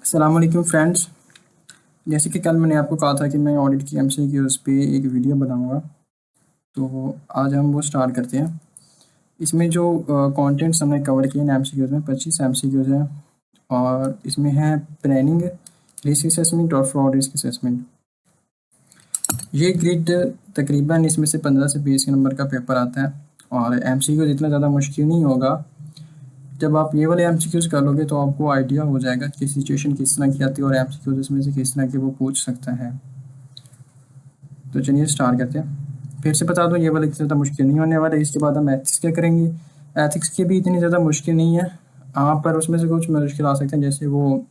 अस्सलाम वालेकुम फ्रेंड्स। जैसे कि कल मैंने आपको कहा था कि मैं ऑडिट की एमसीक्यूज़ पे एक वीडियो बनाऊंगा, तो आज हम वो स्टार्ट करते हैं। इसमें जो कंटेंट्स हमने कवर किए हैं एमसीक्यूज़ में 25 एमसीक्यूज़ हैं और इसमें है प्लानिंग, रिस्क असेसमेंट और फ्रॉड रिस्क असेसमेंट। ये ग्रिड तकरीबन इसमें से 15 से 20 नंबर का पेपर आता है और एमसीक्यूज़ इतना ज़्यादा मुश्किल नहीं होगा। जब आप ये वाले एमसीक्यूज़ कर लोगे तो आपको आइडिया हो जाएगा कि सिचुएशन किस तरह की आती है और एमसीक्यूज़ इसमें से किस तरह के वो पूछ सकता है। तो चलिए स्टार्ट करते हैं। फिर से बता दूं, ये वाला इतना ज़्यादा मुश्किल नहीं होने वाला है। इसके बाद हम एथिक्स क्या करेंगे। एथिक्स की भी इतनी ज़्यादा मुश्किल नहीं है, हाँ, पर उसमें से कुछ मुश्किल आ सकते हैं, जैसे वो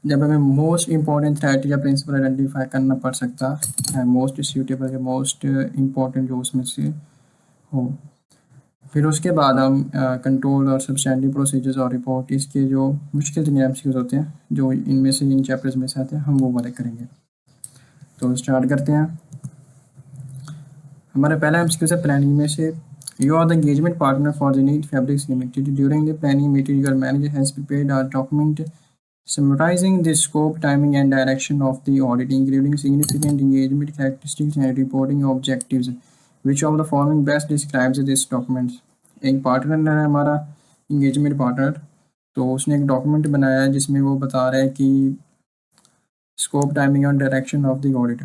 जब हमें मोस्ट इंपॉर्टेंट थ्रेट या प्रिंसिपल आइडेंटिफाई करना पड़ सकता है, मोस्ट सूटेबल या मोस्ट इम्पॉर्टेंट जो उसमें से हो। फिर उसके बाद हम कंट्रोल और सब्सटैंडिंग प्रोसीजर्स और रिपोर्ट, इसके जो मुश्किल एमसीक्यूज होते हैं जो इनमें से इन चैप्टर्स में से आते हैं, हम वो वाले करेंगे। तो स्टार्ट करते हैं। हमारा पहला एमसीक्यू है प्लानिंग में से, you are the engagement partner for the Need Fabrics Limited. During the planning meeting your manager has prepared a document summarizing the scope, timing and direction of the audit, including significant engagement characteristics and reporting objectives. Which of the following best describes this document? एक partner है हमारा, engagement partner, तो उसने एक document बनाया है जिसमें वो बता रहा है कि स्कोप, टाइमिंग और डायरेक्शन ऑफ द ऑडिट।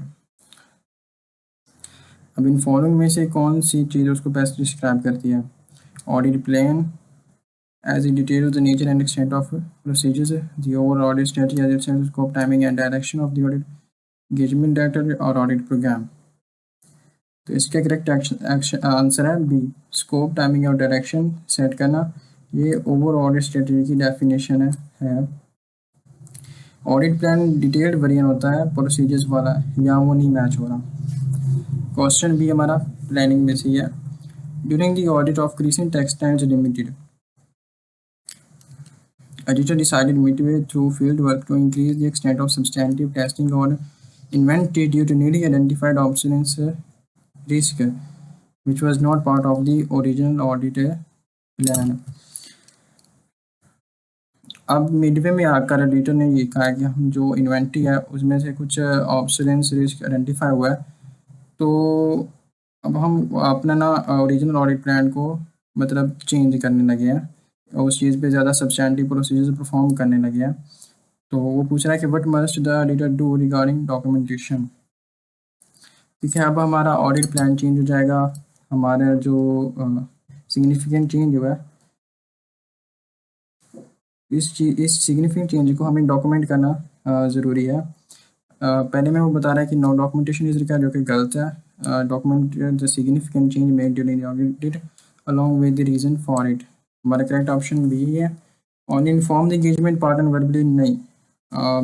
अब इन फॉलोइंग में से कौन सी चीज़ उसको बेस्ट डिस्क्राइब करती है? Audit plan as it details the nature and extent of procedures, the overall audit strategy as its scope, timing and direction of the audit, engagement data और audit program। तो इसका correct answer है B, scope, timing और direction set करना। ये over audit strategy की definition है। Audit plan detailed variant होता है, प्रोसीजर्स वाला या वो नहीं मैच हो रहा। क्वेश्चन बी हमारा प्लानिंग में से ही है। During the audit of crescent textiles limited, Auditor decided midway through fieldwork to increase the extent of substantive testing on inventory due to newly identified obsolescence risk, which was not part of the original audit plan। अब Midway में आकर auditor ने ये कहा कि हम जो inventory है उसमें से कुछ ऑब्सोलेंस रिस्क आइडेंटिफाई हुआ है, तो अब हम अपना ना ओरिजिनल ऑडिट प्लान को मतलब चेंज करने लगे हैं और उस चीज़ पे ज़्यादा सब्सटैंटिव प्रोसीजर्स परफॉर्म करने लगे हैं। तो वो पूछ रहा है कि what must the auditor do regarding documentation. ठीक है, अब हमारा ऑडिट प्लान चेंज हो जाएगा। हमारा जो सिग्निफिकेंट चेंज हुआ है, इस सिग्निफिकेंट चेंज को हमें डॉक्यूमेंट करना ज़रूरी है। पहले में वो बता रहा है कि नो डॉक्यूमेंटेशन इज रिक्वायर्ड, जो कि गलत है। Document the significant change made during audit along with the reason for it. हमारा करेक्ट ऑप्शन भी है। On inform the engagement partner verbally, नहीं,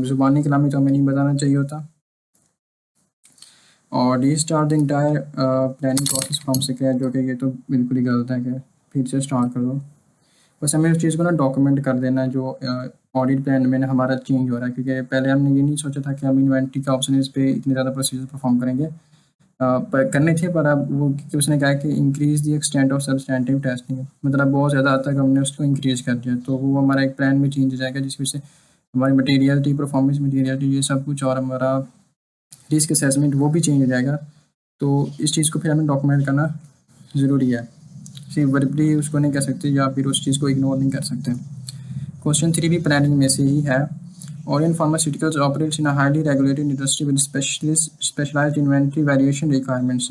ज़ुबानी कलामी तो हमें नहीं बताना चाहिए होता। और D start the entire planning process from scratch, जो कि ये तो बिल्कुल ही गलत है कि फिर से स्टार्ट कर दो। बस हमें उस चीज़ को ना डॉक्यूमेंट कर देना है जो ऑडिट प्लान में ना हमारा चेंज हो रहा है, क्योंकि पहले हमने ये नहीं सोचा था कि हम इन्वेंट्री के ऑप्शन इस पे इतने ज़्यादा प्रोसीजर परफॉर्म करेंगे। पर करने थे, पर अब वो कि उसने कहा कि increase the extent of substantive testing, मतलब बहुत ज़्यादा हद तक हमने उसको इंक्रीज़ कर दिया, तो वो हमारा एक प्लान में चेंज हो जाएगा, जिसकी वजह से हमारी मटेरियलिटी, परफॉर्मेंस मटेरियलिटी, ये सब कुछ, और हमारा रिस्क असेसमेंट वो भी चेंज हो जाएगा। तो इस चीज़ को फिर हमें डॉक्यूमेंट करना ज़रूरी है, सिर्फ वर्बली उसको नहीं कर सकते या फिर उस चीज़ को इग्नोर नहीं कर सकते। क्वेश्चन 3 भी प्लानिंग में से ही है। Orion Pharmaceuticals operates in a highly regulated industry with specialized inventory valuation requirements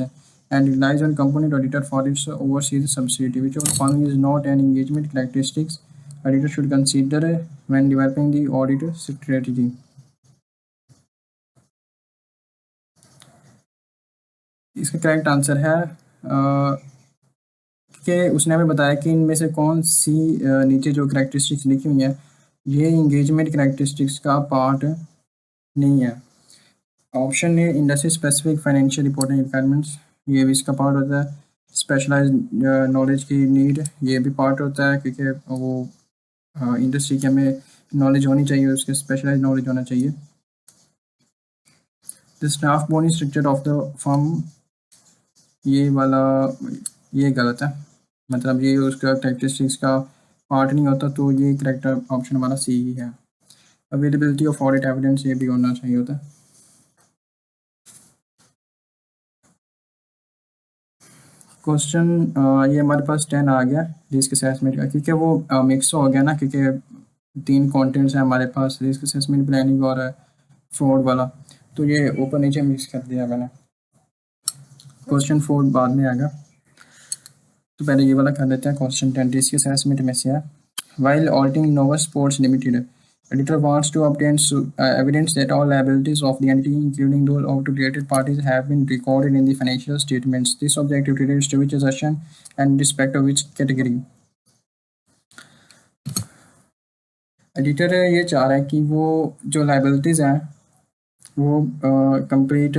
and relies on component auditor for its overseas subsidiary. Which of the following is not an engagement characteristics auditor should consider when developing the audit strategy? इसका correct answer है कि उसने हमें बताया कि इनमें से कौन सी नीचे जो करेक्टरिस्टिक्स लिखी हुई हैं ये इंगेजमेंट करेक्टरिस्टिक्स का पार्ट नहीं है। ऑप्शन ए industry specific financial reporting requirements, ये भी इसका पार्ट होता है। स्पेशलाइज्ड नॉलेज की नीड, ये भी पार्ट होता है, क्योंकि वो इंडस्ट्री की हमें नॉलेज होनी चाहिए, उसके स्पेशलाइज नॉलेज होना चाहिए। The staff bony structure of the firm, ये वाला ये गलत है, मतलब ये उसका करेक्टरिस्टिक्स का पार्ट नहीं होता, तो ये करेक्ट ऑप्शन हमारा सी ही है। अवेलेबिलिटी ऑफ ऑडिट एविडेंस ये भी होना चाहिए होता है। क्वेश्चन ये हमारे पास 10 आ गया रिस्क असेसमेंट का, क्योंकि वो मिक्स हो गया ना, क्योंकि 3 कंटेंट्स हैं हमारे पास, रिस्क असेसमेंट, प्लानिंग और फ्रॉड वाला, तो ये ऊपर नीचे मिक्स कर दिया मैंने। क्वेश्चन 4 बाद में आएगा, तो पहले ये वाला कर लेते हैं। क्वेश्चन 10 रिस्क असेसमेंट में से है, while auditing Nova sports limited, editor wants to obtain evidence that all liabilities of the entity, including those of related parties, have been recorded in the financial statements. This objective relates to which assertion and respect of which category? Editor ये चाह रहा है कि वो जो liabilities हैं वो complete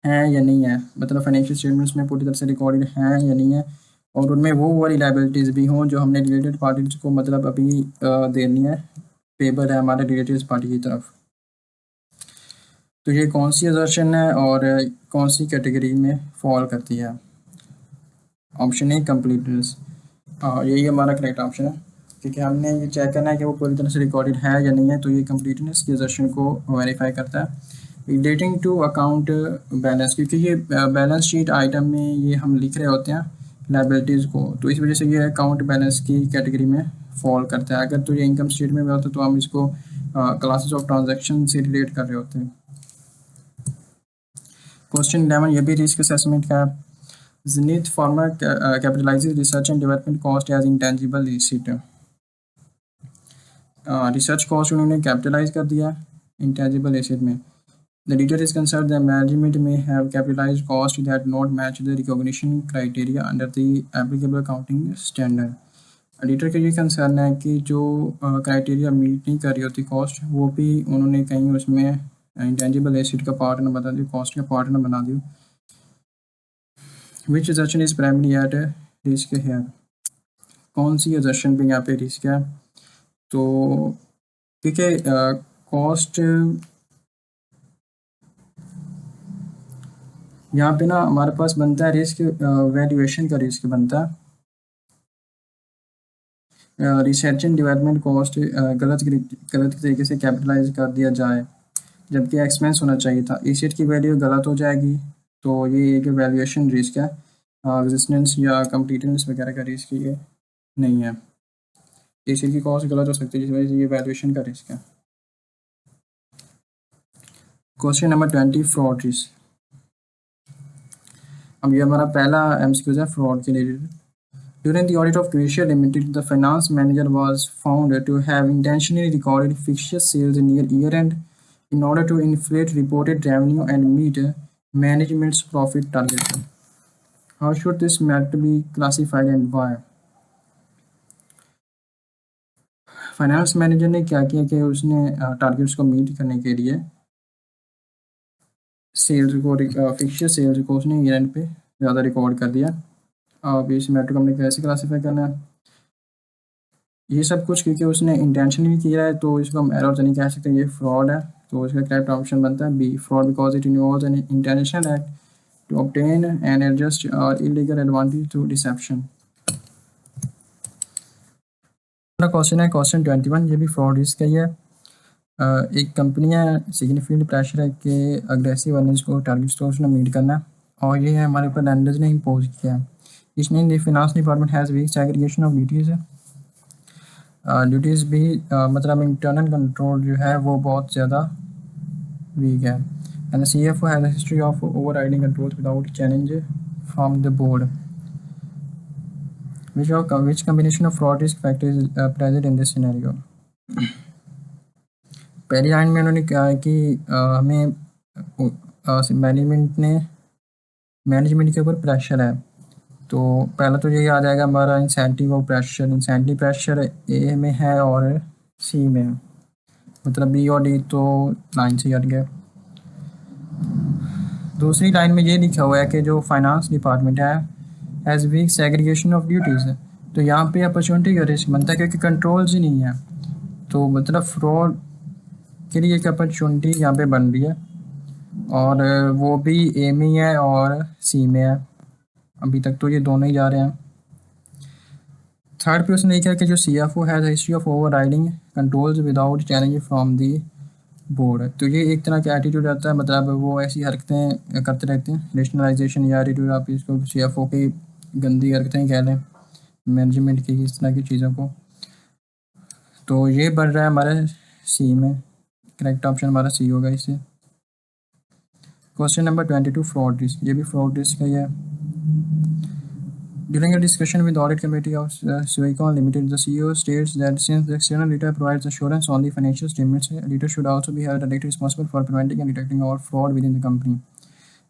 हैं या नहीं है, मतलब फाइनेंशियल स्टेटमेंट्स में पूरी तरह से रिकॉर्डेड हैं या नहीं है, और उनमें वो वाली लाइबिलिटीज़ भी हों जो हमने रिलेटेड पार्टीज को मतलब अभी देनी है, पेपर है हमारे रिलेटेड पार्टी की तरफ। तो ये कौन सी असर्शन है और कौन सी कैटेगरी में फॉल करती है? ऑप्शन ए कंप्लीटनेस, यही हमारा करेक्ट ऑप्शन है, क्योंकि हमने ये चेक करना है कि वो पूरी तरह से रिकॉर्डेड है या नहीं है, तो ये कंप्लीटनेस की असर्शन को वेरीफाई करता है। रिलेटिंग टू अकाउंट बैलेंस, क्योंकि ये बैलेंस शीट आइटम में ये हम लिख रहे होते हैं लाइबिलिटीज़ को, तो इस वजह से ये अकाउंट बैलेंस की कैटेगरी में फॉल करता है। अगर तो ये इनकम स्टेटमेंट में होता तो हम इसको क्लासेस ऑफ ट्रांजैक्शन से रिलेट कर रहे होते हैं। क्वेश्चन 11 ये भी रिस्क असेसमेंट का है, Zenith Pharma capitalizes research and development cost as intangible asset. Research cost उन्होंने कैपिटलाइज कर दिया इंटेंजिबल एसेट में। The editor is concerned that management may have capitalized cost that not match the recognition criteria under the applicable accounting standard. Editor का ये concern है कि जो criteria meet नहीं कर रही होती कॉस्ट, वो भी उन्होंने कहीं उसमें इंटेंजिबल एसेट का पार्ट न बता दिया, कॉस्ट का पार्ट न बना दिया। विच assertion is primary at risk है, कौन सी assertion पे यहाँ पे रिस्क है? तो क्योंकि कॉस्ट यहाँ पे ना हमारे पास बनता है रिस्क, वैल्यूएशन का रिस्क बनता है। रिसर्च एंड डेवलपमेंट कॉस्ट गलत तरीके से कैपिटलाइज कर दिया जाए जबकि एक्सपेंस होना चाहिए था, एसेट की वैल्यू गलत हो जाएगी, तो ये एक वैल्यूएशन रिस्क है। एग्जिस्टेंस या कंप्लीटनेस वगैरह का रिस्क ये नहीं है। एसेट की कॉस्ट गलत हो सकती है जिस वजह से ये वैल्यूएशन का रिस्क है। Question number 20 fraud risk. अब ये हमारा पहला एमसीक्यू है फ्रॉड के related. During the audit of Gracia Limited, the finance manager was found to have intentionally recorded fictitious sales near year-end in order to inflate reported revenue and meet management's profit target. How should this matter be classified and why? Finance manager ने क्या किया कि उसने targets को meet करने के लिए sales को, फिक्शियस सेल्स को उसने ईयर एंड पे ज़्यादा रिकॉर्ड कर दिया। अब इस मैटर को हमने कैसे क्लासीफाई करना है? ये सब कुछ क्योंकि उसने इंटेंशनली किया है तो इसको हम एरर तो नहीं कह सकते, ये फ्रॉड है, तो इसका करेक्ट ऑप्शन बनता है B, fraud, because it involves an intentional act to obtain an adjust और illegal advantage through deception. Question है क्वेश्चन 21, ये भी फ्रॉड रिस्क है। ये एक कंपनी है, सिग्निफिकेंट प्रेशर है कि अग्रेसिव अर्निंग्स को टारगेट्स को उसने मीट करना, और ये है हमारे ऊपर लैंडर्स ने इम्पोज किया है। इसमें the finance department has weak segregation of duties है, ड्यूटीज़ भी मतलब इंटरनल कंट्रोल जो है वो बहुत ज़्यादा वीक है। And the CFO has a history of overriding controls without challenge from the board. Which combination of fraud risk factors is present in this scenario? पहली लाइन में उन्होंने कहा है कि हमें मैनेजमेंट के ऊपर प्रेशर है, तो पहला तो यही आ जाएगा हमारा इंसेंटिव और प्रेशर। इंसेंटिव प्रेशर ए में है और सी में है, मतलब बी और डी तो लाइन से हट गया। दूसरी लाइन में ये लिखा हुआ है कि जो फाइनेंस डिपार्टमेंट है has weak segregation of duties, तो यहाँ पे अपॉर्चुनिटी का रिस्क बनता है क्योंकि कंट्रोल्स ही नहीं है, तो मतलब फ्रॉड के लिए एक अपॉर्चुनिटी यहाँ पे बन रही है, और वो भी ए में है और सी में है। अभी तक तो ये दोनों ही जा रहे हैं। थर्ड पे उसने लिखा है कि जो CFO has history of over riding controls without challenge from the board. तो ये एक तरह का एटीट्यूड रहता है, मतलब वो ऐसी हरकतें करते रहते हैं, रेशनलाइजेशन या एटीट्यूड, आप इसको CFO की गंदी हरकतें कह लें, मैनेजमेंट की इस तरह की चीज़ों को। तो ये बढ़ रहा है हमारे सी में, करेक्ट ऑप्शन हमारा सी होगा इससे। क्वेश्चन नंबर 22, फ्रॉड रिस्क, ये भी फ्रॉड रिस्क है। ये During a discussion with the audit committee of Suicon Limited, the CEO states that since the external auditor provides assurance on the financial statements, auditor should also be held directly responsible for preventing and detecting all fraud within the company.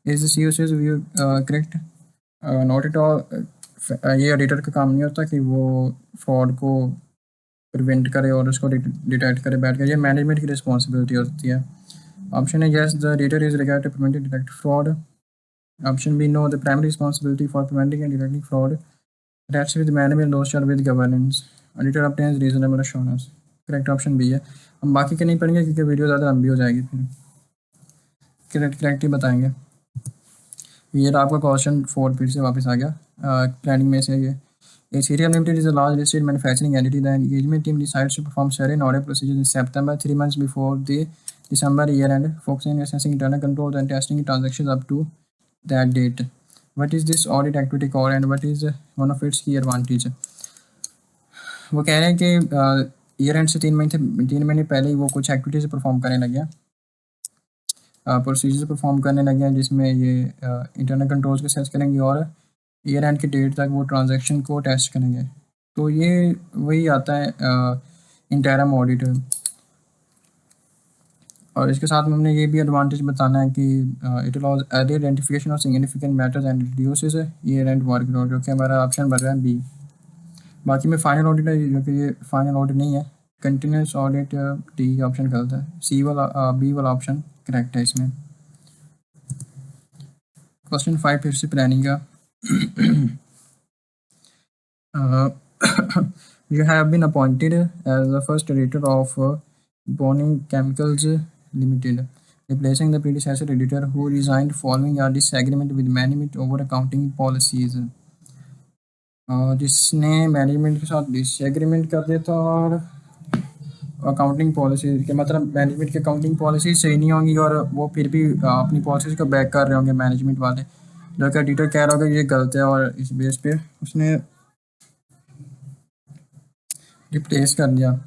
Is the CEO's view correct? Not at all. ये auditor का काम नहीं होता कि वो fraud को prevent करे और उसको डिटेक्ट करे बैठ कर, ये मैनेजमेंट की रिस्पॉन्सिबिलिटी होती है। ऑप्शन है yes, the auditor is required to prevent and detect fraud. Option B, no, the primary responsibility for preventing and detecting fraud rests with management, those shall with governance. Auditor obtains reasonable assurance. Correct option B है। हम बाकी के नहीं पढ़ेंगे क्योंकि video ज़्यादा लंबी हो जाएगी, फिर करेक्ट ही बताएंगे। ये रहा आपका क्वेश्चन 4 फिर से वापस आ गया प्लानिंग में से। ये Serial Limited is a large listed manufacturing entity. The engagement team decides to perform certain audit procedures in September, 3 months before the December year end, focusing on assessing internal controls and testing transactions up to that date. What is this audit activity called and what is one of its key advantage? वो कह रहे हैं कि year and से 3 महीने पहले ही वो कुछ एक्टिविटीज़ परफॉर्म करने लगे हैं, प्रोसीजर्स परफॉर्म करने लगे हैं, जिसमें ये इंटरनल कंट्रोल्स को सेट करेंगे और ईयर एंड की डेट तक वो ट्रांजैक्शन को टेस्ट करेंगे। तो ये वही आता है इंटरम ऑडिट। और इसके साथ में हमने ये भी एडवांटेज बताना है कि it allows early identification of significant matters and reduces year and workload, जो कि हमारा ऑप्शन बन रहा है बी। बाकी में फाइनल ऑडिट है, जो कि ये फाइनल ऑडिट नहीं है, कंटिन्यूस ऑडिट, डी ऑप्शन गलत है, सी वाला बी वाला ऑप्शन करेक्ट है इसमें। क्वेश्चन 5 फिर से प्लानिंग का। You have been appointed as the first editor of Boning Chemicals Limited, replacing the predecessor editor who resigned following a disagreement with management over accounting policies. जिसने management के साथ disagreement कर दिया था और अकाउंटिंग पॉलिसी के, मतलब मैनेजमेंट की अकाउंटिंग पॉलिसी सही नहीं होंगी और वो फिर भी अपनी पॉलिसीज़ को बैक कर रहे होंगे मैनेजमेंट वाले, जो कि एडिटर कह रहा होगा ये गलत है और इस बेस पे उसने रिप्लेस कर दिया।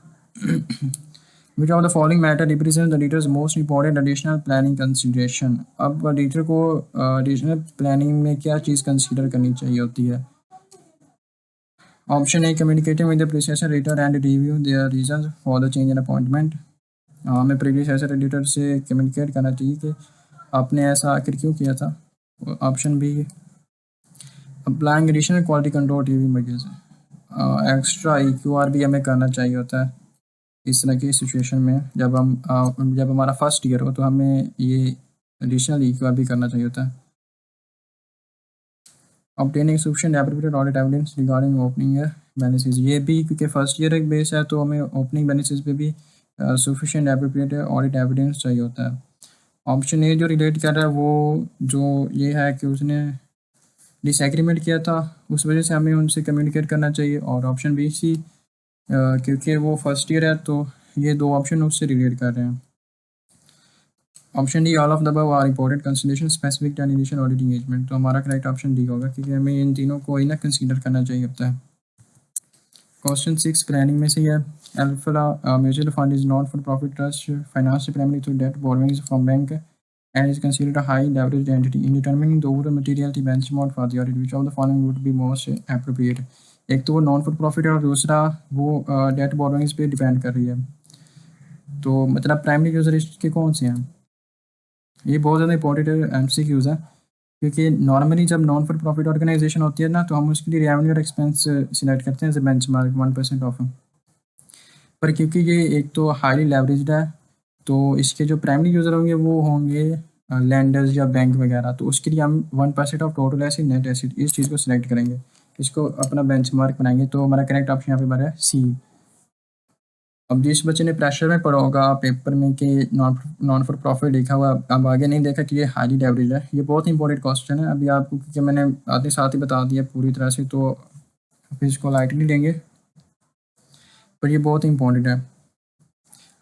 Which of the following matter represents the editor's most important additional planning consideration? अब एडिटर को एडिशनल प्लानिंग में क्या चीज़ कंसीडर करनी चाहिए होती है? Option A, communicating with the predecessor editor and review their reasons for the change in appointment. हमें प्रीसेसर एडिटर से कम्युनिकेट करना चाहिए कि आपने ऐसा आखिर क्यों किया था। Option B, applying additional quality control TV images, extra EQR भी हमें करना चाहिए होता है इस तरह की सिचुएशन में। जब हमारा फर्स्ट ईयर हो तो हमें ये एडिशनल EQR भी करना चाहिए होता है। Obtaining sufficient appropriate audit evidence regarding opening year balances, ये भी क्योंकि फर्स्ट ईयर एक बेस है तो हमें ओपनिंग बैलेंसेस पे भी सफिशिएंट एप्रोप्रिएट ऑडिट एविडेंस चाहिए होता है। ऑप्शन ए जो रिलेट कर रहा है वो जो ये है कि उसने डिसएग्रीमेंट किया था, उस वजह से हमें उनसे कम्युनिकेट करना चाहिए। और ऑप्शन बी सी, क्योंकि वो फर्स्ट ईयर है तो ये दो ऑप्शन उससे रिलेट कर रहे हैं। Option D, all of the above are important consideration specific to an initial audit engagement, तो हमारा करेक्ट ऑप्शन डी होगा क्योंकि हमें इन तीनों को ही ना कंसीडर करना चाहिए होता है। क्वेश्चन 6 प्लानिंग में से है, Alpha Mutual Fund is not for profit trust, finance primary through debt borrowings from bank and is considered a high leveraged entity. In determining the overall materiality benchmark for the audit, which of the following would be most appropriate? एक तो वो non for profit है और दूसरा वो date borrowings पे depend कर रही है। तो मतलब प्राइमरी यूजर इसके कौन से हैं? ये बहुत ज़्यादा इंपॉर्टेंट MCQs है क्योंकि नॉर्मली जब नॉन फॉर प्रॉफिट ऑर्गेनाइजेशन होती है ना तो हम उसके लिए रेवेन्यू और एक्सपेंस सिलेक्ट करते हैं एज ए बेंचमार्क 1% ऑफ। पर क्योंकि ये एक तो हाईली लेवरेज्ड है तो इसके जो प्राइमरी यूज़र होंगे वो होंगे लैंडर्स या बैंक वगैरह, तो उसके लिए हम 1% of total acid net acid इस चीज़ को सिलेक्ट करेंगे, इसको अपना बेंचमार्क बनाएंगे। तो हमारा करेक्ट ऑप्शन यहाँ पे बना है सी। अब जिस बच्चे ने प्रेशर में पढ़ा होगा पेपर में कि नॉन फॉर प्रॉफिट लिखा हुआ, अब आगे नहीं देखा कि ये हाईली लेवरेज है, ये बहुत इंपॉर्टेंट क्वेश्चन है। अभी आपको क्योंकि मैंने आते साथ ही बता दिया पूरी तरह से तो फिर इसको लाइटली लेंगे, पर ये बहुत इंपॉर्टेंट है।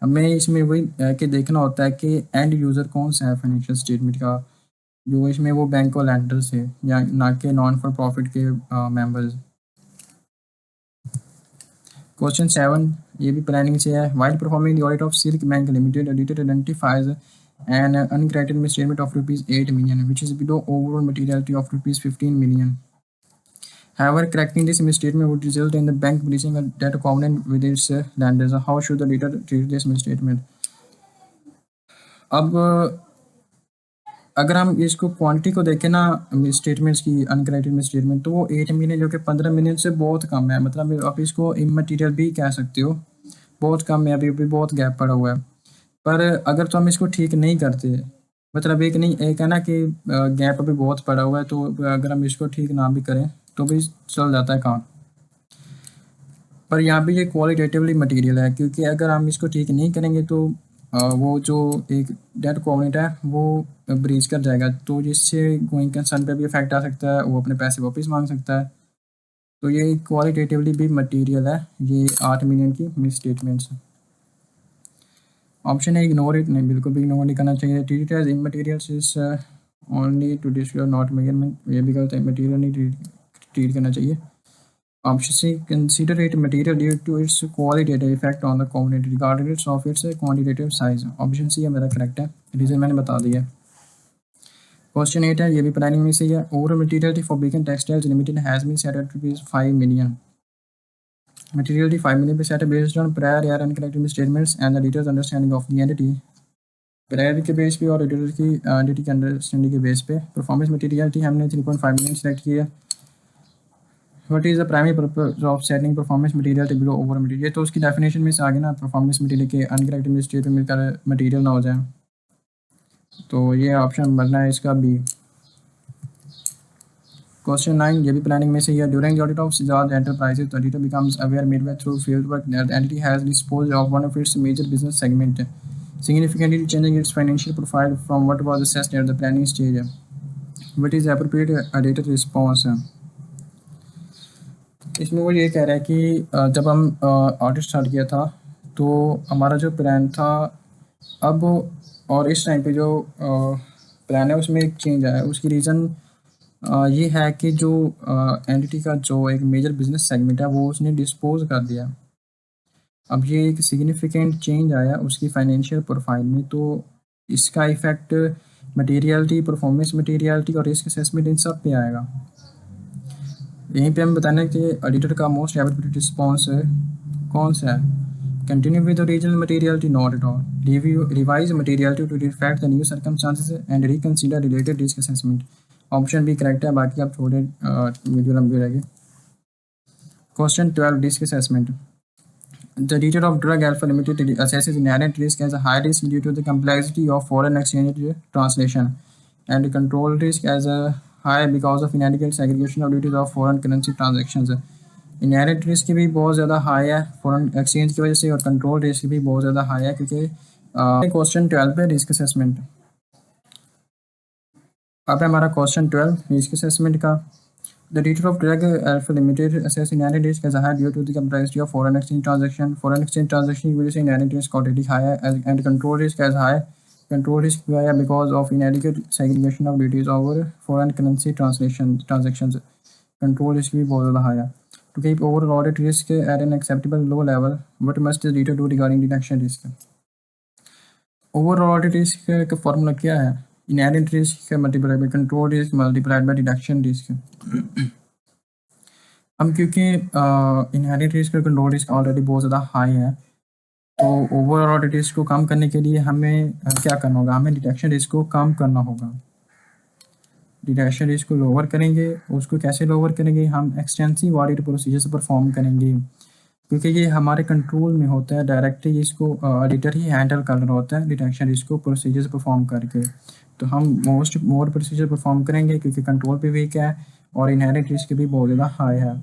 हमें इसमें वही कि देखना होता है कि एंड यूज़र कौन सा है फाइनेंशियल स्टेटमेंट का, जो इसमें वो बैंक और लैंडर्स है या ना कि नॉन फॉर प्रॉफिट के मेंबर्स। क्वेश्चन 7 ये भी प्लानिंग से है। While performing the audit of Silk Bank Limited auditor identifies an uncredited misstatement of rupees 8 million which is below overall materiality of rupees 15 million. However, correcting this misstatement would result in the bank breaching a debt covenant with its lenders. How should the auditor treat this misstatement? अब अगर हम इसको quantity को देखें ना statements की uncredited statement, तो वो 8 million जो कि 15 million से बहुत कम है, मतलब आप इसको इमटेरियल भी कह सकते हो, बहुत कम है, अभी बहुत गैप पड़ा हुआ है। पर अगर तो हम इसको ठीक नहीं करते, मतलब एक है ना कि गैप अभी बहुत पड़ा हुआ है, तो अगर हम इसको ठीक ना भी करें तो भी चल जाता है काम। पर यहाँ पे ये क्वालिटेटिवली मटेरियल है, क्योंकि अगर हम इसको ठीक नहीं करेंगे तो वो जो एक डेट कोवेनेंट है वो ब्रीच कर जाएगा, तो जिससे गोइंग कंसर्न पे भी इफेक्ट आ सकता है, वो अपने पैसे वापस मांग सकता है। तो ये क्वालिटेटिवली भी मटेरियल है, ये 8 million की मिस स्टेटमेंट्स। ऑप्शन है इग्नोर इट, नहीं बिल्कुल भी इग्नोर नहीं करना चाहिए। Treat it as immaterials is only to disclose not measurement, ये भी गलत है, मटेरियल नहीं ट्रीट करना चाहिए। Option C, consider it material due to its qualitative effect on the covenant regardless of its quantitative size. Option C है मेरा correct है, रीजन मैंने बता दिया। क्वेश्चन 8 है, ये भी प्लानिंग में से है। Overall materiality for Bacon Textiles Limited has been set at ₹5 million. Materiality 5 million पे सेट है बेस्ड ऑन प्रायर या uncorrected statements and the details understanding of the entity. Prior के बेस पे और एडिटर की एंटिटी के अंडरस्टैंडिंग के base पे परफॉर्मेंस मटेरियलिटी हमने 3.5 million सेलेक्ट की है। What is the primary purpose of setting performance material below over material? तो उसकी डेफिनेशन में से आगे ना परफॉर्मेंस मटेरियल के अनकरेक्टेड स्टेट में मिलकर मटेरियल ना हो जाए, तो ये ऑप्शन बनना है इसका बी। क्वेश्चन 9 ये भी प्लानिंग में से है। ड्यूरिंग द ऑडिट ऑफ सिजाज enterprises the auditor becomes aware midway through field work that entity has disposed of one of its major business segment significantly changing its financial profile from what was assessed at the planning stage. What is the appropriate auditor response? इसमें वो ये कह रहा है कि जब हम audit start किया था तो हमारा जो प्लान था अब और इस टाइम पे जो प्लान है उसमें एक चेंज आया है। उसकी रीज़न ये है कि जो एंटिटी का जो एक मेजर बिजनेस सेगमेंट है वो उसने डिस्पोज कर दिया। अब ये एक सिग्निफिकेंट चेंज आया उसकी फाइनेंशियल प्रोफाइल में, तो इसका इफ़ेक्ट मटेरियलिटी, परफॉर्मेंस मटेरियलिटी और रिस्क असेसमेंट इन सब पे आएगा। यहीं पे हम बताना है कि एडिटर का मोस्ट एप्रोप्रिएट रिस्पॉन्स कौन सा है। Continue with original materiality, not at all. Revise materiality to reflect the new circumstances and reconsider related risk assessment. Option भी करेक्ट है, बाकी आप छोड़े वीडियो लंबी रहेगी। Question 12 risk assessment. The auditor of Drug Alpha Limited assesses inherent risk as a high risk due to the complexity of foreign exchange translation and control risk as a high because of inadequate segregation of duties of foreign currency transactions. Inherent risk भी बहुत ज़्यादा high है foreign exchange की वजह से, और control risk भी बहुत ज़्यादा हाई है क्योंकि क्वेश्चन 12 पे रिस्क असेसमेंट। अब है हमारा क्वेश्चन 12 रिस्क असेसमेंट का। The auditor of Drug Alpha Limited assess inherent risk as high due to the complexity of foreign exchange transaction. Foreign exchange transaction की वजह से inherent risk already high है and control risk as high. Control risk भी है because of inadequate segregation of duties over foreign currency transactions. Control risk भी बहुत ज़्यादा high है. To keep overall audit risk at an acceptable low level, what must the auditor do regarding detection risk? Overall audit risk का formula क्या है? Inherent risk multiply by control risk multiplied by deduction risk. हम क्योंकि inherent risk और control risk already बहुत ज़्यादा high है, तो ओवरऑल ऑडिट रिस्क को कम करने के लिए हमें क्या करना होगा, हमें डिटेक्शन रिस्क को कम करना होगा। डिटेक्शन रिस्क को लोअर करेंगे, उसको कैसे लोअर करेंगे, हम एक्सटेंसिव ऑडिट प्रोसीजर्स परफॉर्म करेंगे, क्योंकि ये हमारे कंट्रोल में होता है, डायरेक्टली इसको ऑडिटर ही हैंडल कर रहा होता है डिटेक्शन रिस्क को प्रोसीजर्स परफॉर्म करके। तो हम मोर प्रोसीजर परफॉर्म करेंगे क्योंकि कंट्रोल भी वीक है और इनहेरेंट रिस्क भी बहुत ज़्यादा हाई है।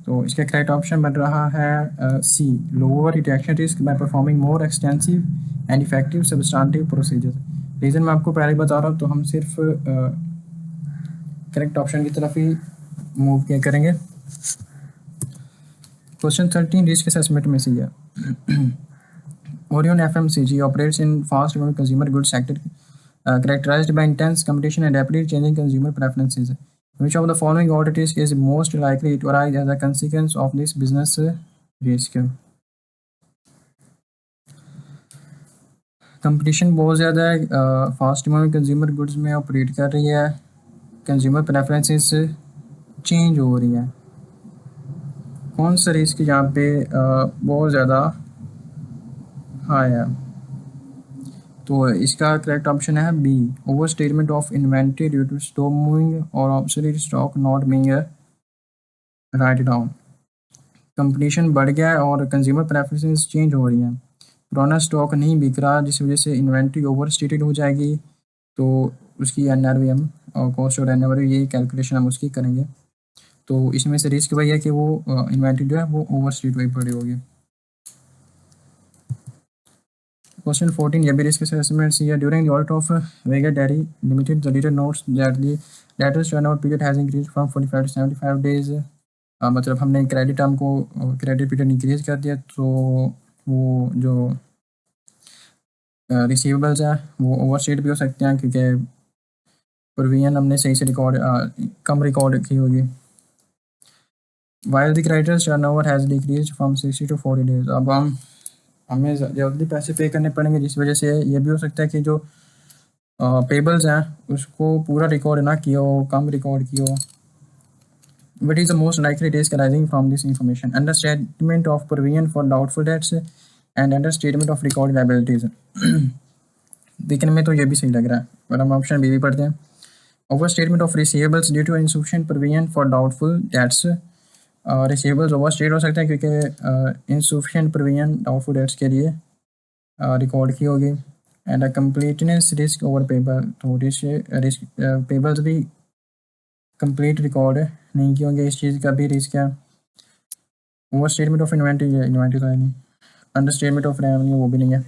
तो इसका करेक्ट ऑप्शन बन रहा है C, lower detection risk by performing more extensive and effective substantive procedure. Reason मैं आपको पहले बता रहा हूँ, तो हम सिर्फ करेक्ट ऑप्शन की तरफ ही मूव किया करेंगे। क्वेश्चन 13 रिस्क असेसमेंट में से है। Orion FMCG operates in fast-moving consumer goods sector characterized by intense competition and rapidly changing consumer preferences. Which of the following oddities is most likely to arise as a consequence of this business risk? Competition बहुत ज़्यादा है, fast moving consumer goods में operate कर रही है, consumer preferences change हो रही है। कौन सा रिस्क यहाँ पे बहुत ज़्यादा हाई है? तो इसका करेक्ट ऑप्शन है B, over statement of inventory due to stock moving और obsolete stock not being write down. Competition बढ़ गया है और कंज्यूमर प्रेफरेंसेस चेंज हो रही हैं, पुराना स्टॉक नहीं बिक रहा जिस वजह से इन्वेंट्री ओवर स्टेटेड हो जाएगी, तो उसकी NRVM और कॉस्ट और NRV ये कैलकुलेशन हम उसकी करेंगे। तो इसमें से रिस्क वही है कि वो इन्वेंट्री जो है वो ओवर स्टेट हुई पड़ी होगी। क्वेश्चन 14, ये भी रिस्क असेसमेंट सी है। During the audit of Vega dairy limited the auditor notes that the debtors turnover period has increased from 45 to 75 days. मतलब हमने क्रेडिट टर्म को क्रेडिट पीरियड इंक्रीज कर दिया, तो वो जो रिसीवेबल्स है वो ओवर स्टेट भी हो सकते हैं क्योंकि प्रोविजन हमने सही से कम रिकॉर्ड की होगी। While the creditors turnover has decrease from 60 to 40 days. अब हमें जल्दी पैसे पे करने पड़ेंगे जिस वजह से ये भी हो सकता है कि जो पेबल्स हैं उसको पूरा रिकॉर्ड ना किया हो, कम रिकॉर्ड किया हो। What is the most likely risk arising from this information? Understatement of provision for doubtful debts and understatement of record liabilities. देखने में तो ये भी सही लग रहा है, पर हम ऑप्शन बी भी पढ़ते हैं। Overstatement of receivables due to insufficient provision for doubtful debts. Receivables overstate हो सकते हैं क्योंकि insufficient provision doubtful debts के लिए रिकॉर्ड की होगी। And a completeness risk over payable, तो रिस्क पेबल्स भी कंप्लीट रिकॉर्ड नहीं की होंगे, इस चीज़ का भी रिस्क है। ओवर स्टेटमेंट ऑफ इन्वेंट्री तो है नहीं, अंडर स्टेटमेंट ऑफ रेवेन्यू वो भी नहीं है।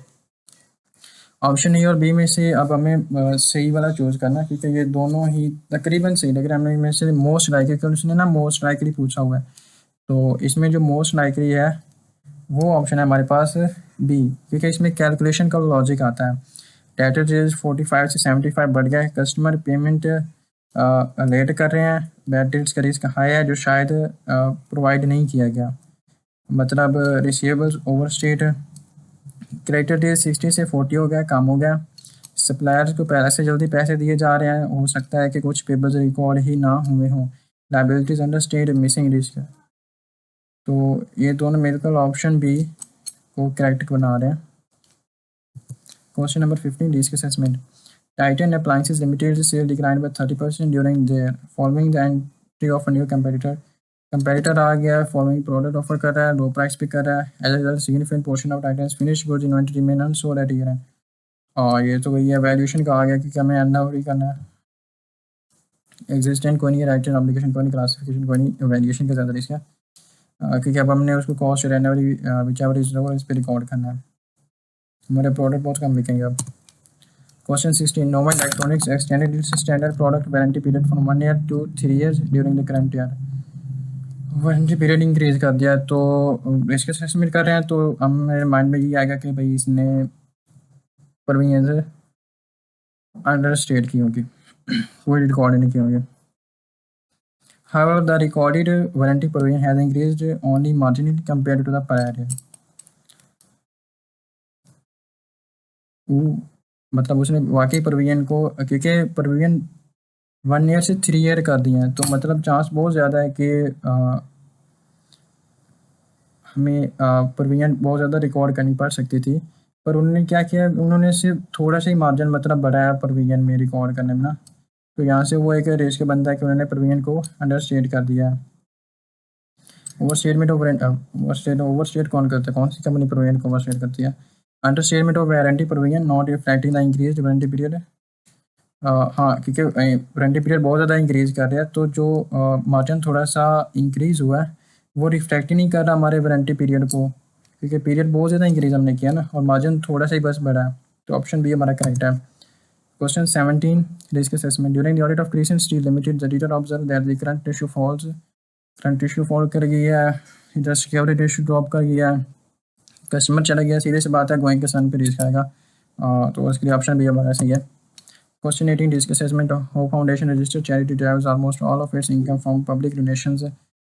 ऑप्शन ए और बी में से अब हमें सही वाला चूज़ करना क्योंकि ये दोनों ही तकरीबन सही लग रहा है। हमने में से मोस्ट लाइकली, क्योंकि उसने ना मोस्ट लाइकली पूछा हुआ है, तो इसमें जो मोस्ट लाइकली है वो ऑप्शन है हमारे पास बी, क्योंकि इसमें कैलकुलेशन का लॉजिक आता है। डेटर डेज 45 से 75 बढ़ गया है, कस्टमर पेमेंट लेट कर रहे हैं, बैड डेट्स का रिस्क हाई है जो शायद प्रोवाइड नहीं किया गया, मतलब receivables over state. Creditor days 60 से 40 हो गया, कम हो गया। सप्लायर्स को पहले से जल्दी पैसे दिए जा रहे हैं, हो सकता है कि कुछ पेबल्स रिकॉर्ड ही ना हुए हों। Liabilities under state, missing risk. तो ये दोनों मेडिकल ऑप्शन बी को करेक्ट बना रहे हैं। Question number 15, risk assessment. Titan Appliances Limited sale declined by 30% during their following the entry of a new competitor. Competitor आ गया, फॉलोइंग प्रोडक्ट ऑफर कर रहा है, लो प्राइस पे कर रहा है। As a result significant portion of Titan's finish goods inventory remain unsold at year end. और ये तो वही है, वैल्यूएशन का आ गया कि हमें एंड आउट ही करना है। एग्जिस्टेंट कोई नहीं है, राइट एप्लीकेशन कोई नहीं, क्लासिफिकेशन कोई नहीं, वैल्यूएशन का ज़्यादा रिस्क है क्योंकि अब हमने उसको कॉस्ट और एनवरी विचएवर इज लोअर इस पर रिकॉर्ड करना है। हमारे प्रोडक्ट बहुत कम बिकेंगे अब। Question 16, Nova Electronics extended its standard product warranty period from 1 year to 3 years during the current year. Warranty period increase कर दिया, तो इसके असेसमेंट कर रहे हैं, तो हम मेरे माइंड में ये आएगा कि भाई इसने प्रोविजन अंडर स्टेट की होगी, कोई रिकॉर्ड नहीं की होगी। However, the recorded warranty provision has increased only marginally compared to the prior year. मतलब उसने वाकई प्रोविजन को, क्योंकि प्रोविजन 1 ईयर से 3 ईयर कर दिए हैं, तो मतलब चांस बहुत ज़्यादा है कि हमें प्रोविजन बहुत ज़्यादा रिकॉर्ड करनी पड़ सकती थी, पर उन्होंने क्या किया, उन्होंने सिर्फ थोड़ा सा ही मार्जिन मतलब बढ़ाया प्रोविजन में रिकॉर्ड करने में ना, तो यहाँ से वो एक रिस्क बनता है कि उन्होंने प्रोविजन को अंडर स्टेट कर दिया। ओवर स्टेटमेंट ओवर स्टेट कौन करता है, कौन सी कंपनी प्रोविजन को ओवर स्टेट करती है? Under statement of warranty provision not reflecting the increase warranty period. हाँ, क्योंकि वारंटी पीरियड बहुत ज़्यादा इंक्रीज़ कर रहा है, तो जो मार्जिन थोड़ा सा इंक्रीज़ हुआ है वो रिफ्लेक्ट ही नहीं कर रहा हमारे वारंटी पीरियड को, क्योंकि पीरियड बहुत ज़्यादा इंक्रीज़ हमने किया ना, और मार्जिन थोड़ा सा ही बस बढ़ा है, तो ऑप्शन बी हमारा करेक्ट है। Question 17, risk assessment. During the audit of crescent steel limited the auditor observe that the current ratio fall कर गया है, इधर सिक्योरिटी रेशियो ड्रॉप कर गया है, कस्टमर चला गया, सीधे से बात है गोइंग के सन पे रिस्क आएगा। तो उसके लिए ऑप्शन भी हमारा सही है। Question 18 risk assessment Hope Foundation registered charity drives almost all of its income from public donations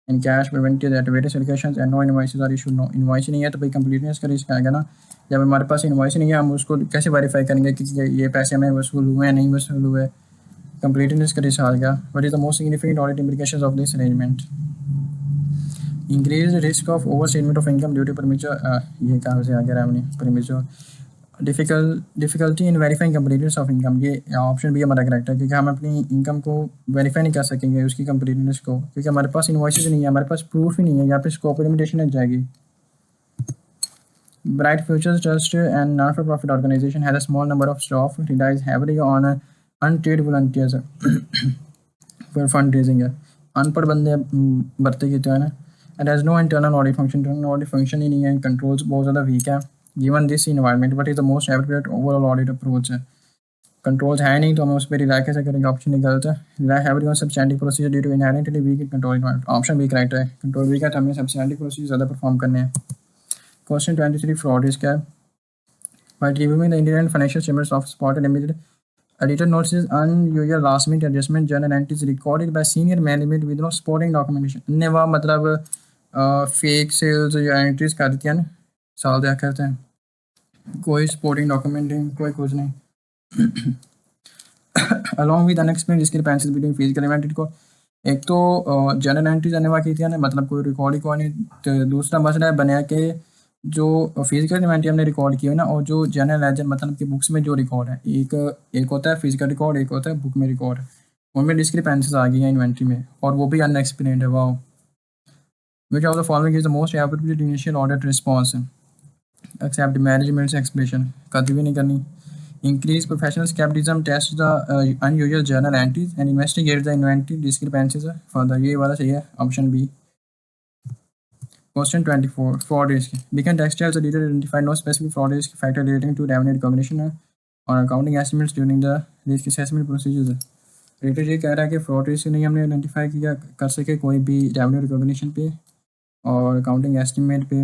in cash prevented at various locations and no invoices are issued. No invoice नहीं है तो भाई कंप्लीटनेस का risk आएगा ना। जब हमारे पास invoice नहीं है हम उसको कैसे वेरीफाई करेंगे कि ये पैसे हमें वसूल हुए हैं नहीं वसूल हुए। कंप्लीटनेस का रिस्क आएगा। What is the most significant audit implications of this arrangement? Increase risk of over statement of income due to premature, ये कहाँ से आ गया revenue premature difficulty in verifying completeness of income. ये ऑप्शन भी हमारा करेक्ट है क्योंकि हम अपनी इनकम को वेरीफाई नहीं कर सकेंगे उसकी कंप्लीटनेस को, क्योंकि हमारे पास इनवॉइसेस नहीं है, हमारे पास प्रूफ ही नहीं है। यहाँ पे स्कोप लिमिटेशन लग जाएगी। Bright Futures Trust and not-for-profit organization has a small number of staff, relies heavily on unpaid volunteers for fundraising है। अनपढ़ बंदे भर्ती किए हैं ना। And has no internal audit function, internal audit function ही नहीं है, controls बहुत ज़्यादा weak है। Given this environment, what is the most appropriate overall audit approach है? कंट्रोल्स है नहीं तो हमें उस पर रिलाई कैसे करेंगे? ऑप्शन ही गलत है। Rely having on substantive procedure due to inherently weak in control environment. Option भी करेक्ट है, कंट्रोल वीक है तो हमें सब्सटैंटिव प्रोसीजर ज़्यादा परफॉर्म करने हैं। क्वेश्चन 23 फ्रॉड रिस्क है। By reviewing the independent financial statements of spotted immediate editor notices unusual last minute adjustment journal entries recorded by senior management with no supporting documentation। ने वह मतलब fake sales या entries कर दी ना साल दिया करते हैं, कोई सपोर्टिंग डॉक्यूमेंटिंग कोई कुछ नहीं। along with unexplained discrepancies between physical and mental record। एक तो जनरल एंट्रीज आने वाली थी ना, मतलब कोई रिकॉर्ड ही कोई नहीं। तो दूसरा मसला है बनाया कि जो फिजिकल इन्वेंट्री हमने रिकॉर्ड किया है ना, और जो जनरल लेजर मतलब कि बुक्स में जो रिकॉर्ड है, एक होता है फिजिकल रिकॉर्ड, एक होता है बुक में रिकॉर्ड। उनमें डिस्क्रिपेंसीज आ गई हैं इन्वेंट्री में और वो भी अनएक्सप्लेन्ड है। Wow. Which of the following is the most appropriate initial audit response? Accept management explanation कभी भी नहीं करनी। Increase professional scepticism, test the unusual journal entries and investigate the inventory discrepancies further. ये वाला सही है, option B. Question 24 fraud risk. Beacon Textiles auditor identified no specific fraud risk factor relating to revenue recognition or accounting estimates during the risk assessment procedures। Auditor ये कह रहा है कि fraud risk नहीं हमने आइडेंटिफाई किया कर सके कोई भी रेवेन्यू रिकॉग्निशन पे और अकाउंटिंग एस्टिमेट पे।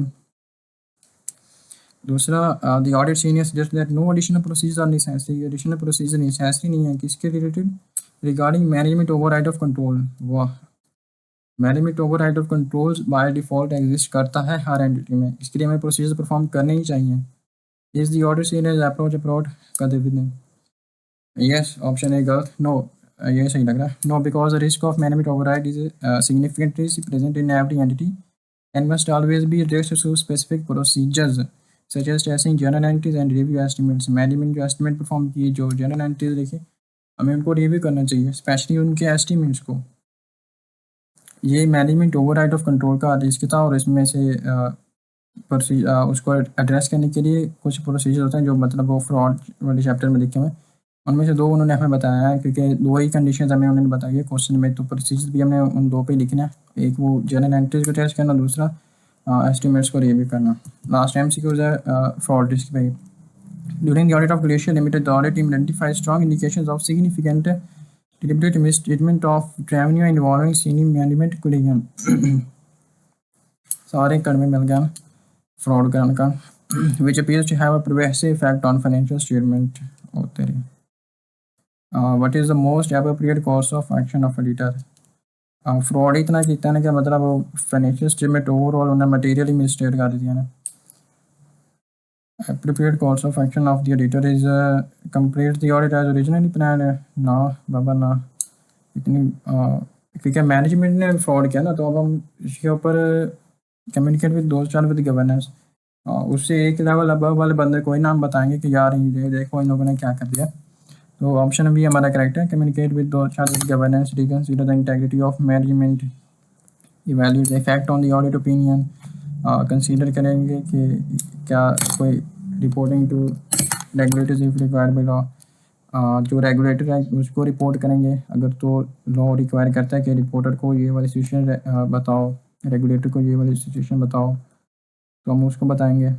दूसरा the audit senior suggest that no additional procedure are necessary. Additional procedure necessary नहीं है किसके related? Regarding management override of control. वाह, management override of controls by default exist करता है हर एंटिटी में, इसके लिए हमें प्रोसीजर परफॉर्म करने ही चाहिए। Is the audit seen as approach अप्रोड कदे भी नहीं। यस, ऑप्शन ए गलत। नो, ये सही लग रहा है। No, because the risk of management override is significantly present in every entity and must always be addressed through specific procedures such as testing journal entries and review estimates. Management जो estimate perform किए, जो journal entries लिखे, हमें उनको review करना चाहिए, specially उनके estimates को। ये मैनेजमेंट ओवरराइड ऑफ कंट्रोल का रिस्क था और इसमें से उसको एड्रेस करने के लिए कुछ प्रोसीजर होते हैं जो मतलब वो फ्रॉड वाले चैप्टर में लिखे हुए हैं। उनमें से दो उन्होंने हमें बताया है क्योंकि दो ही कंडीशन हमें उन्होंने बताई है क्वेश्चन में, तो प्रोसीजर भी हमने उन दो पे ही लिखना है। एक वो जनरल एंट्रीज को टेस्ट करना, दूसरा एस्टिमेट्स को रिव्यू करना। लास्ट टाइम सीक्वेंस है फ्रॉड रिस्क पे। During the audit of glacier limited the audit team identified strong indications of significant deliberate mistreatment of revenue involving senior management collegium। सारे कड़वे मिल गया फ्रॉड करने का। which appears to have a pervasive effect on financial statement। होते रहे। what is the most appropriate course of action of auditor? Fraud इतना किया ना क्या मतलब वो फाइनेंशियल स्टेटमेंट ओवरऑल उन्हें मटेरियली मिसस्टेट कर दिया ना। appropriate course of action of the auditor is complete the audit as originally planned। ना बाबा ना, इतनी क्योंकि मैनेजमेंट ने फ्रॉड किया ना, तो अब हम इसके ऊपर communicate with those charged with governance, उससे एक लेवल अबव वाले बंदे को ही नाम बताएंगे कि यार ये देखो इन लोगों ने क्या कर दिया। तो ऑप्शन भी हमारा करेक्ट है, communicate with those charged with governance, reconsider the integrity of management, evaluate the effect on the audit opinion. Consider करेंगे कि क्या कोई reporting to regulators if required by law, जो रेगुलेटर है उसको रिपोर्ट करेंगे अगर तो लॉ रिक्वायर करता है कि रिपोर्टर को ये वाली सिचुएशन बताओ, रेगुलेटर को ये वाली सिचुएशन बताओ, तो हम उसको बताएंगे।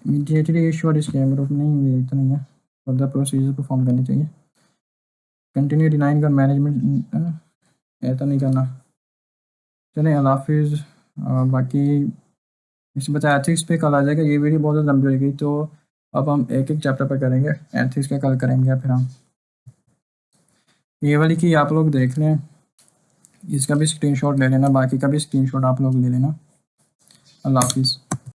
इमीडिएटली इशू डिस्क्लेमर नहीं, ये तो नहीं है, फर्दर प्रोसीजर परफॉर्म करनी चाहिए। कंटिन्यू डिनाइंग कर मैनेजमेंट, ऐसा नहीं करना। चलें, अल्लाह हाफिज़। बाकी इसमें बताया एथिक्स पे कल आ जाएगा। ये वीडियो बहुत ज़्यादा लंबी होगी, तो अब हम एक एक चैप्टर पर करेंगे। एथिक्स का कल करेंगे फिर हम। ये वाली की आप लोग देख लें, इसका भी स्क्रीनशॉट ले लेना, बाकी का भी स्क्रीनशॉट आप लोग ले लेना। अल्लाह हाफिज़।